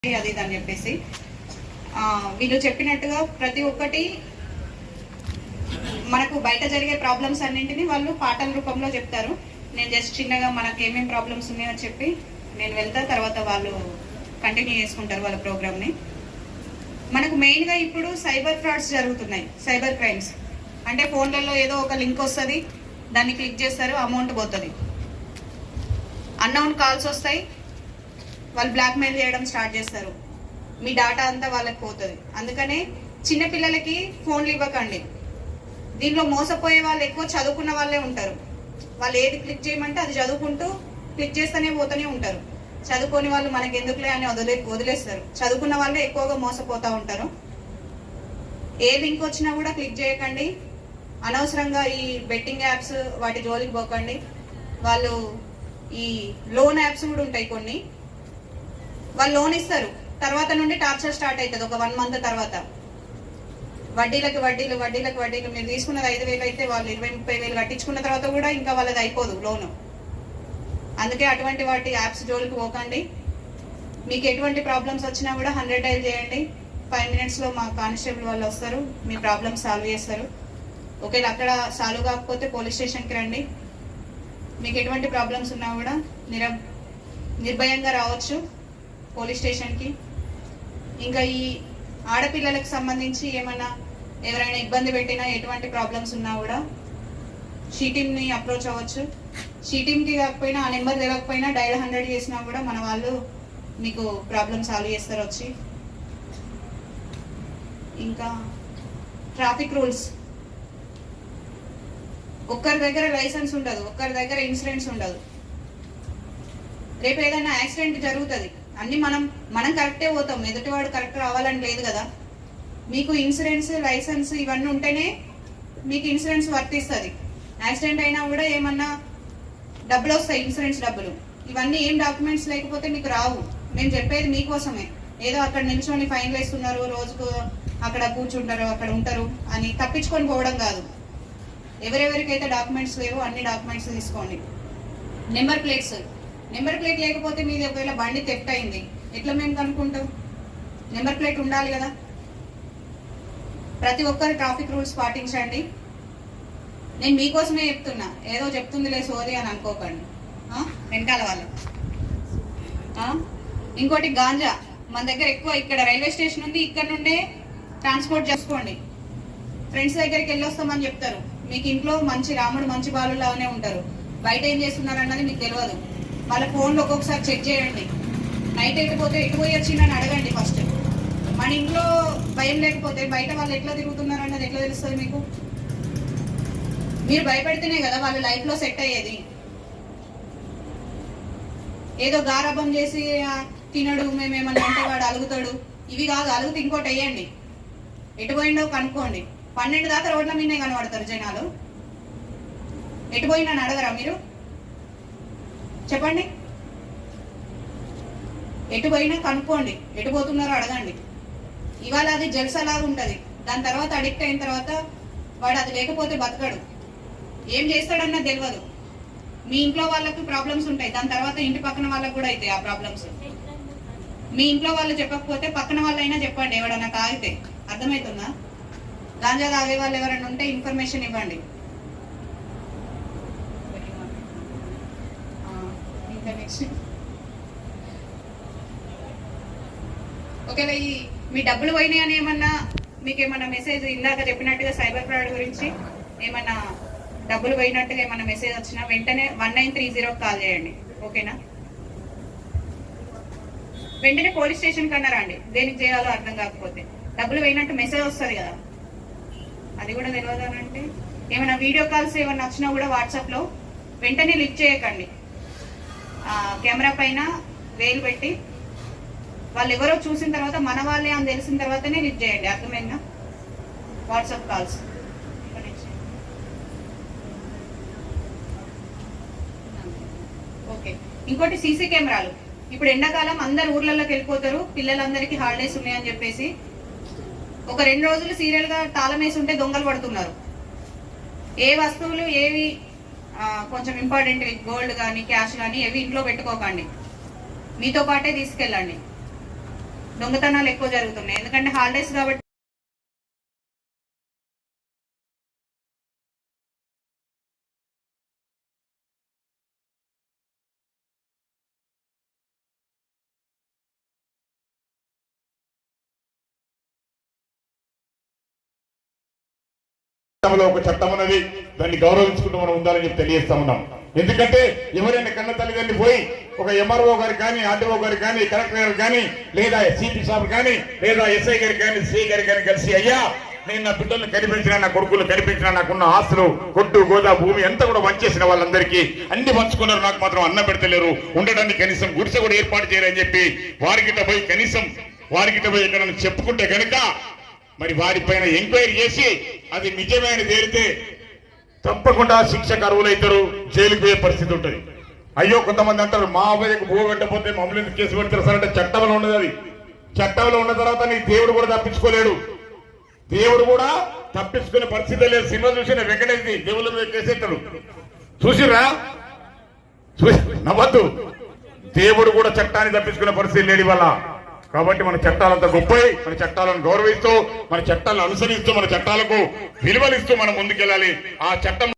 అది అని చెప్పేసి వీళ్ళు చెప్పినట్టుగా ప్రతి ఒక్కటి మనకు బయట జరిగే ప్రాబ్లమ్స్ అన్నింటినీ వాళ్ళు పాటల రూపంలో చెప్తారు. నేను జస్ట్ చిన్నగా మనకు ఏమేమి ప్రాబ్లమ్స్ ఉన్నాయో చెప్పి నేను వెళ్తా, తర్వాత వాళ్ళు కంటిన్యూ చేసుకుంటారు వాళ్ళ ప్రోగ్రామ్ని. మనకు మెయిన్గా ఇప్పుడు సైబర్ ఫ్రాడ్స్ జరుగుతున్నాయి, సైబర్ క్రైమ్స్. అంటే ఫోన్లలో ఏదో ఒక లింక్ వస్తుంది, దాన్ని క్లిక్ చేస్తారు, అమౌంట్ పోతుంది. అన్నౌన్ కాల్స్ వస్తాయి, వాళ్ళు బ్లాక్మెయిల్ చేయడం స్టార్ట్ చేస్తారు, మీ డాటా అంతా వాళ్ళకి పోతుంది. అందుకనే చిన్నపిల్లలకి ఫోన్లు ఇవ్వకండి. దీనిలో మోసపోయే వాళ్ళు ఎక్కువ చదువుకున్న వాళ్ళే ఉంటారు. వాళ్ళు ఏది క్లిక్ చేయమంటే అది చదువుకుంటూ క్లిక్ చేస్తూనే పోతూనే ఉంటారు. చదువుకొని వాళ్ళు మనకి ఎందుకులే అని వదిలేస్తారు. చదువుకున్న వాళ్ళే ఎక్కువగా మోసపోతూ ఉంటారు. ఏ లింక్ వచ్చినా కూడా క్లిక్ చేయకండి. అనవసరంగా ఈ బెట్టింగ్ యాప్స్ వాటి జోలికి పోకండి. వాళ్ళు ఈ లోన్ యాప్స్ కూడా ఉంటాయి కొన్ని, వాళ్ళు లోన్ ఇస్తారు, తర్వాత నుండి టార్చర్ స్టార్ట్ అవుతుంది. ఒక 1 మంత్ తర్వాత వడ్డీలకు మీరు తీసుకున్నది 5,000 అయితే వాళ్ళు 20-30,000 కట్టించుకున్న తర్వాత కూడా ఇంకా వాళ్ళది అయిపోదు లోను. అందుకే అటువంటి వాటి యాప్స్ జోలికి పోకండి. మీకు ఎటువంటి ప్రాబ్లమ్స్ వచ్చినా కూడా 100 డైల్ చేయండి. 5 మినిట్స్లో మా కానిస్టేబుల్ వాళ్ళు వస్తారు, మీ ప్రాబ్లమ్స్ సాల్వ్ చేస్తారు. ఒకవేళ అక్కడ సాల్వ్ కాకపోతే పోలీస్ స్టేషన్కి రండి. మీకు ఎటువంటి ప్రాబ్లమ్స్ ఉన్నా కూడా నిర్భయంగా రావచ్చు పోలీస్ స్టేషన్కి. ఇంకా ఈ ఆడపిల్లలకు సంబంధించి ఏమైనా ఎవరైనా ఇబ్బంది పెట్టినా, ఎటువంటి ప్రాబ్లమ్స్ ఉన్నా కూడా షీటీమ్ని అప్రోచ్ అవ్వచ్చు. షీటీమ్కి కాకపోయినా, ఆ నెంబర్ తెలియకపోయినా డైల్ 100 చేసినా కూడా మన వాళ్ళు మీకు ప్రాబ్లమ్ సాల్వ్ చేస్తారు వచ్చి. ఇంకా ట్రాఫిక్ రూల్స్, ఒక్కరి దగ్గర లైసెన్స్ ఉండదు, ఒక్కరి దగ్గర ఇన్సూరెన్స్ ఉండదు. రేపు ఏదైనా యాక్సిడెంట్ జరుగుతుంది, అన్ని మనం కరెక్టే పోతాం, ఎదుటివాడు కరెక్ట్ రావాలని లేదు కదా. మీకు ఇన్సూరెన్స్, లైసెన్స్ ఇవన్నీ ఉంటేనే మీకు ఇన్సూరెన్స్ వర్తిస్తుంది. యాక్సిడెంట్ అయినా కూడా ఏమన్నా డబ్బులు వస్తాయి, ఇన్సూరెన్స్ డబ్బులు. ఇవన్నీ ఏం డాక్యుమెంట్స్ లేకపోతే మీకు రావు. నేను చెప్పేది మీకోసమే. ఏదో అక్కడ నిల్చొని ఫైన్ వేస్తున్నారు, రోజుకు అక్కడ కూర్చుంటారు, అక్కడ ఉంటారు అని తప్పించుకొని పోవడం కాదు. ఎవరెవరికైతే డాక్యుమెంట్స్ లేవో అన్ని డాక్యుమెంట్స్ తీసుకోండి. నెంబర్ ప్లేట్ లేకపోతే మీది ఒకవేళ బండి థెఫ్ట్ అయింది, ఎట్లా మేము కనుక్కుంటాం? నెంబర్ ప్లేట్ ఉండాలి కదా. ప్రతి ఒక్కరు ట్రాఫిక్ రూల్స్ పాటించండి. నేను మీకోసమే చెప్తున్నా, ఏదో చెప్తుందిలే సోది అని అనుకోకండి వెనకాల వాళ్ళు. ఇంకోటి గాంజా మన దగ్గర ఎక్కువ. ఇక్కడ రైల్వే స్టేషన్ ఉంది, ఇక్కడ నుండే ట్రాన్స్పోర్ట్ చేసుకోండి. ఫ్రెండ్స్ దగ్గరికి వెళ్ళొస్తామని చెప్తారు, మీకు ఇంట్లో మంచి రాముడు మంచి బాలులాగానే ఉంటారు, బయట ఏం చేస్తున్నారు అన్నది మీకు తెలియదు. వాళ్ళ ఫోన్లో ఒక్కొక్కసారి చెక్ చేయండి. నైట్ వెళ్ళిపోతే ఎటు పోయి వచ్చిందని అడగండి ఫస్ట్. మన ఇంట్లో భయం లేకపోతే బయట వాళ్ళు ఎట్లా తిరుగుతున్నారు అన్నది ఎట్లా తెలుస్తుంది మీకు? మీరు భయపెడితేనే కదా వాళ్ళ లైఫ్లో సెట్ అయ్యేది. ఏదో గారాబం చేసి తినడు, మేమేమన్నా అంటే వాడు అలుగుతాడు, ఇవి కాదు. అలుగుతే ఇంకోటి వేయండి, ఎటు పోయిండో కనుక్కోండి. 12 దాకా రోడ్ల మీదే కనబడతారు జనాలు. ఎటు పోయినా అడగరా మీరు? చెప్పండి. ఎటు పోయినా కనుక్కోండి, ఎటు పోతున్నారో అడగండి. ఇవాళ అది జల్సలాగా ఉంటుంది, దాని తర్వాత అడిక్ట్ అయిన తర్వాత వాడు అది లేకపోతే బతకడు, ఏం చేస్తాడన్నా తెలియదు. మీ ఇంట్లో వాళ్ళకి ప్రాబ్లమ్స్ ఉంటాయి, దాని తర్వాత ఇంటి పక్కన వాళ్ళకి కూడా అవుతాయి ఆ ప్రాబ్లమ్స్. మీ ఇంట్లో వాళ్ళు చెప్పకపోతే పక్కన వాళ్ళైనా చెప్పండి, ఎవడన్నా తాగితే. అర్థమవుతుందా? గాంజా తాగే వాళ్ళు ఎవరైనా ఉంటే ఇన్ఫర్మేషన్ ఇవ్వండి. ఇంకా నెక్స్ట్, ఒకవేళ మీ డబ్బులు పోయినాయి అని ఏమన్నా మీకు ఏమన్నా మెసేజ్, ఇందాక చెప్పినట్టుగా సైబర్ ఫ్రాడ్ గురించి ఏమన్నా డబ్బులు పోయినట్టుగా ఏమన్నా మెసేజ్ వచ్చినా వెంటనే 1930 కాల్ చేయండి. ఓకేనా? వెంటనే పోలీస్ స్టేషన్ కన్నా రండి. దేనికి చేయాలో అర్థం కాకపోతే. డబ్బులు పోయినట్టు మెసేజ్ వస్తుంది కదా, అది కూడా తెలియదు అని అంటే ఏమైనా వీడియో కాల్స్ ఏమన్నా వచ్చినా కూడా వాట్సాప్లో వెంటనే లిఫ్ట్ చేయకండి. కెమెరా పైన వేలు పెట్టి వాళ్ళు ఎవరో చూసిన తర్వాత మన వాళ్ళే అని తెలిసిన తర్వాతనే లిఫ్ట్ చేయండి. అర్థమైందా? WhatsApp calls. ఓకే. ఇంకోటి సీసీ కెమెరాలు. ఇప్పుడు ఎండాకాలం అందరు ఊర్లలోకి వెళ్ళిపోతారు, పిల్లలందరికీ హాలిడేస్ ఉన్నాయని చెప్పేసి ఒక 2 రోజులు సీరియల్ గా తాళం వేసి ఉంటే దొంగలు పడుతున్నారు. ఏ వస్తువులు ఏవి కొంచెం ఇంపార్టెంట్, గోల్డ్ కానీ క్యాష్ కానీ ఏవి ఇంట్లో పెట్టుకోకండి, మీతో పాటే తీసుకెళ్ళండి. దొంగతనాలు ఎక్కువ జరుగుతున్నాయి. ఎందుకంటే హాలిడేస్ కాబట్టి ఒక చట్టం ఉన్నది, దాన్ని గౌరవించుకుంటూ మనం ఉండాలని చెప్పి తెలియజేస్తా ఉన్నాం. ఎందుకంటే ఎవరైనా కన్న తల్లిదండ్రులు పోయి ఒక ఎంఆర్ఓ గారు కానీ, ఆర్డీఓ గారు కానీ, కలెక్టర్ గారు కానీ, లేదా సిపి సాబ్ కానీ, లేదా ఎస్ఐ గారు కానీ, సిఐ గారు కానీ కలిసి అయ్యా నేను నా బిడ్డలను కనిపించిన, నా కొడుకులు కనిపించిన, నాకున్న ఆస్తులు కొట్టు గోదా భూమి అంతా కూడా వంచేసిన వాళ్ళందరికీ అన్ని పంచుకున్నారు, నాకు మాత్రం అన్నం పెడతలేరు, ఉండడానికి కనీసం గుడిసె కూడా ఏర్పాటు చేయాలని చెప్పి వారికిట పోయి కనీసం వారికిట పోయి ఎక్కడ చెప్పుకుంటే కనుక మరి వారిపైన ఎంక్వైరీ చేసి అది నిజమైన తేలితే తప్పకుండా శిక్షకు అర్హులైతారు, జైలుకు పోయే పరిస్థితి ఉంటుంది. అయ్యో కొంతమంది అంటారు మా అబ్బాయికి భూ పెట్టకపోతే మమ్మల్ని కేసు పెడతారు సార్ అంటే చట్టంలో ఉన్నది. అది చట్టంలో ఉన్న తర్వాత నీ దేవుడు కూడా తప్పించుకోలేడు, దేవుడు కూడా తప్పించుకునే పరిస్థితి లేదు. సినిమా చూసిన వెంకటేష్ దేవుళ్ళ మీద కేసేస్తాడు, చూసిరా చూసి నవ్వద్దు. దేవుడు కూడా చట్టాన్ని తప్పించుకునే పరిస్థితి లేడు ఇవాళ. కాబట్టి మన చట్టాలంతా గొప్పవి, మన చట్టాలను గౌరవిస్తూ, మన చట్టాలను అనుసరిస్తూ, మన చట్టాలకు విలువలిస్తూ మనం ముందుకెళ్ళాలి. ఆ చట్టం